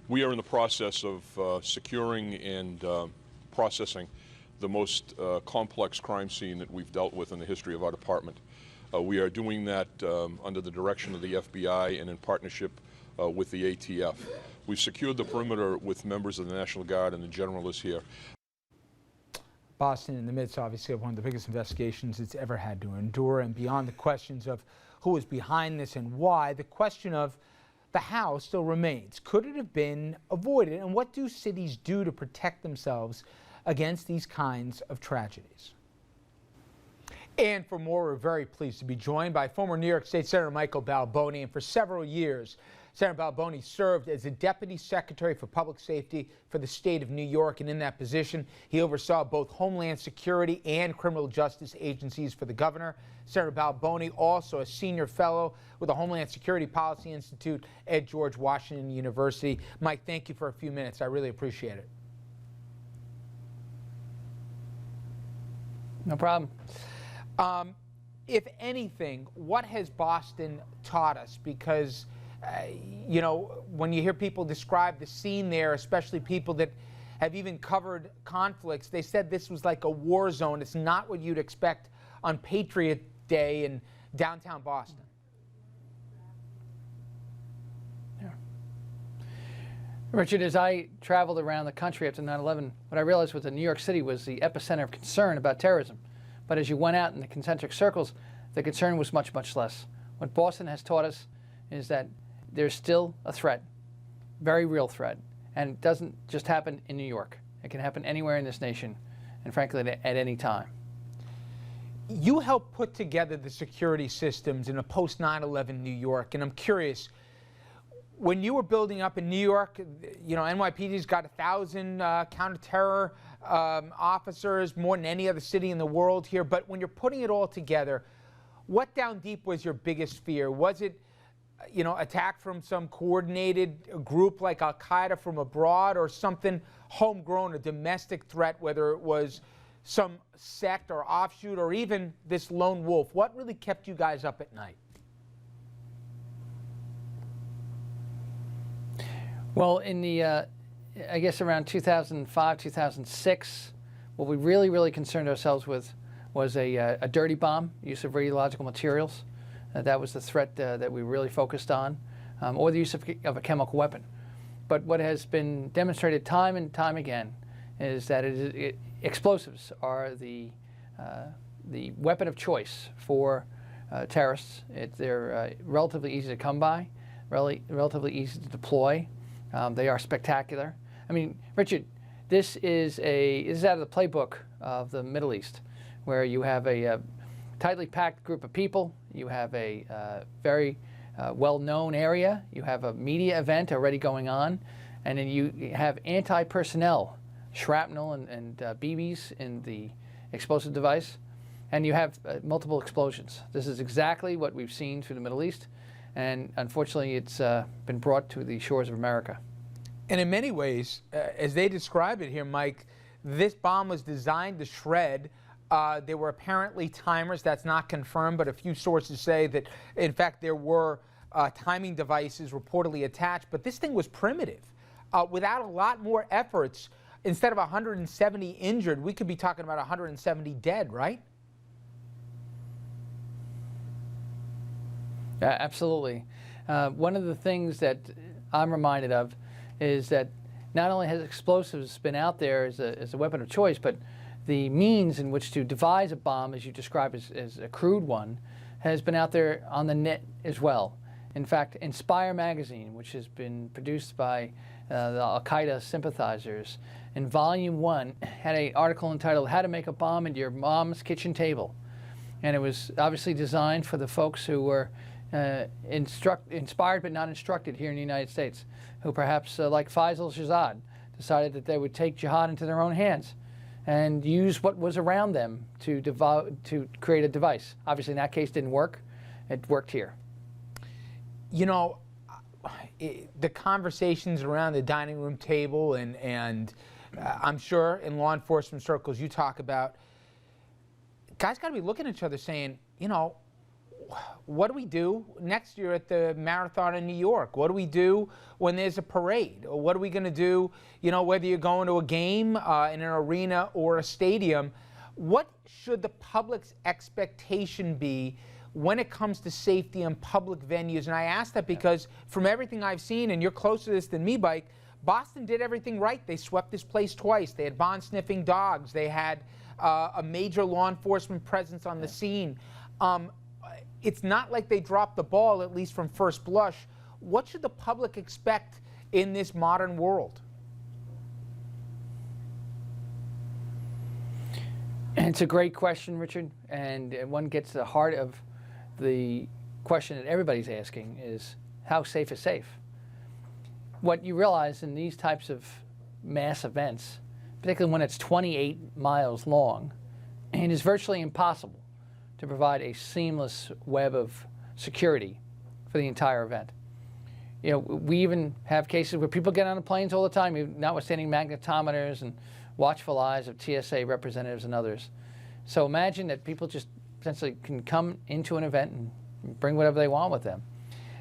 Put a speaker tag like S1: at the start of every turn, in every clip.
S1: We are in the process of securing and processing the most complex crime scene that we've dealt with in the history of our department. We are doing that under the direction of the FBI and in partnership with the ATF. We've secured the perimeter with members of the National Guard, and the General is here.
S2: Boston in the midst, obviously, of one of the biggest investigations it's ever had to endure, and beyond the questions of who is behind this and why, the question of the how still remains. Could it have been avoided, and what do cities do to protect themselves against these kinds of tragedies? And for more, we're very pleased to be joined by former New York State Senator Michael Balboni, and for several years, Senator Balboni served as the Deputy Secretary for Public Safety for the state of New York, and in that position, he oversaw both Homeland Security and criminal justice agencies for the governor. Senator Balboni, also a senior fellow with the Homeland Security Policy Institute at George Washington University. Mike, thank you for a few minutes. I really appreciate it.
S3: No problem.
S2: If anything, what has Boston taught us? Because you know, when you hear people describe the scene there, especially people that have even covered conflicts, they said this was like a war zone. It's not what you'd expect on Patriot Day in downtown Boston.
S3: Yeah. Richard, as I traveled around the country after 9/11, what I realized was that New York City was the epicenter of concern about terrorism. But as you went out in the concentric circles, the concern was much, much less. What Boston has taught us is that there's still a threat, very real threat, and it doesn't just happen in New York. It can happen anywhere in this nation, and frankly, at any time.
S2: You helped put together the security systems in a post-9/11 New York, and I'm curious, when you were building up in New York, you know, NYPD's got 1,000 counterterror officers, more than any other city in the world here, but when you're putting it all together, what down deep was your biggest fear? Was it, you know, attack from some coordinated group like Al-Qaeda from abroad, or something homegrown, a domestic threat, whether it was some sect or offshoot or even this lone wolf? What really kept you guys up at night?
S3: Well, in the, I guess around 2005, 2006, what we really concerned ourselves with was a dirty bomb, use of radiological materials. That was the threat that we really focused on, or the use of a chemical weapon. But what has been demonstrated time and time again is that explosives are the weapon of choice for terrorists. They're relatively easy to come by, relatively easy to deploy. They are spectacular. I mean, Richard, this is out of the playbook of the Middle East, where you have a tightly packed group of people. You have a very well-known area. You have a media event already going on, and then you have anti-personnel, shrapnel and BBs in the explosive device, and you have multiple explosions. This is exactly what we've seen through the Middle East, and unfortunately it's been brought to the shores of America.
S2: And in many ways, as they describe it here, Mike, this bomb was designed to shred. There were apparently timers. That's not confirmed, but a few sources say that, in fact, there were timing devices reportedly attached. But this thing was primitive. Without a lot more efforts, instead of 170 injured, we could be talking about 170 dead, right?
S3: Absolutely. One of the things that I'm reminded of is that not only has explosives been out there as a weapon of choice, but the means in which to devise a bomb, as you describe as a crude one, has been out there on the net as well. In fact, Inspire magazine, which has been produced by the Al-Qaeda sympathizers, in volume 1 had an article entitled "How to Make a Bomb at Your Mom's Kitchen Table." And it was obviously designed for the folks who were inspired but not instructed here in the United States, who perhaps, like Faisal Shahzad, decided that they would take jihad into their own hands and use what was around them to create a device. Obviously, in that case, didn't work. It worked here.
S2: You know, the conversations around the dining room table, and I'm sure in law enforcement circles you talk about, guys got to be looking at each other saying, you know, what do we do next year at the marathon in New York? What do we do when there's a parade? Or what are we going to do, whether you're going to a game in an arena or a stadium? What should the public's expectation be when it comes to safety in public venues? And I ask that because from everything I've seen, and you're closer to this than me, Mike, Boston did everything right. They swept this place twice. They had bond-sniffing dogs. They had a major law enforcement presence on the scene. It's not like they dropped the ball, at least from first blush. What should the public expect in this modern world?
S3: It's a great question, Richard, and one gets to the heart of the question that everybody's asking is, how safe is safe? What you realize in these types of mass events, particularly when it's 28 miles long, it is virtually impossible to provide a seamless web of security for the entire event. We even have cases where people get on the planes all the time, notwithstanding magnetometers and watchful eyes of TSA representatives and others. So imagine that people just essentially can come into an event and bring whatever they want with them.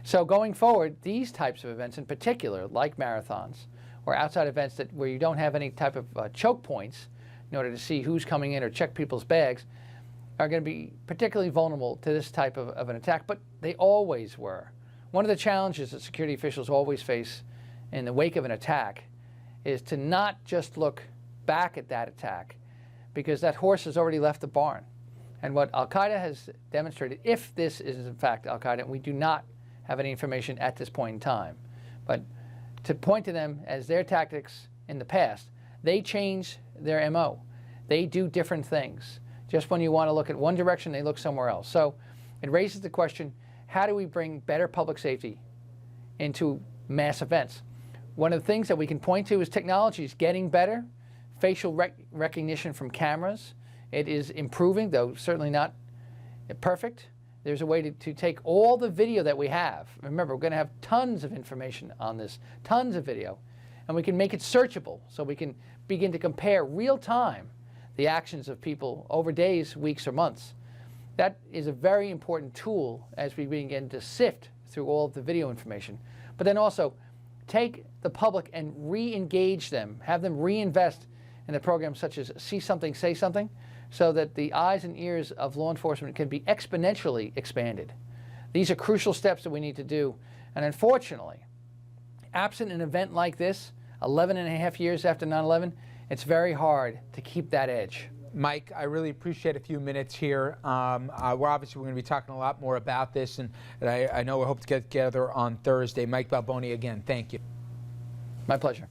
S3: So going forward, these types of events in particular, like marathons or outside events where you don't have any type of choke points in order to see who's coming in or check people's bags, are going to be particularly vulnerable to this type of an attack, but they always were. One of the challenges that security officials always face in the wake of an attack is to not just look back at that attack, because that horse has already left the barn. And what Al-Qaeda has demonstrated, if this is in fact Al-Qaeda, and we do not have any information at this point in time, but to point to them as their tactics in the past, they change their MO. They do different things. Just when you want to look at one direction, they look somewhere else. So it raises the question, how do we bring better public safety into mass events? One of the things that we can point to is technology is getting better. Facial recognition from cameras, it is improving, though certainly not perfect. There's a way to take all the video that we have. Remember, we're going to have tons of information on this, tons of video, and we can make it searchable so we can begin to compare real time the actions of people over days, weeks, or months. That is a very important tool as we begin to sift through all of the video information. But then also take the public and re-engage them, have them reinvest in the programs such as See Something, Say Something, so that the eyes and ears of law enforcement can be exponentially expanded. These are crucial steps that we need to do. And unfortunately, absent an event like this, 11 and a half years after 9/11, it's very hard to keep that edge.
S2: Mike, I really appreciate a few minutes here. We're going to be talking a lot more about this, and I know we hope to get together on Thursday. Mike Balboni, again, thank you.
S3: My pleasure.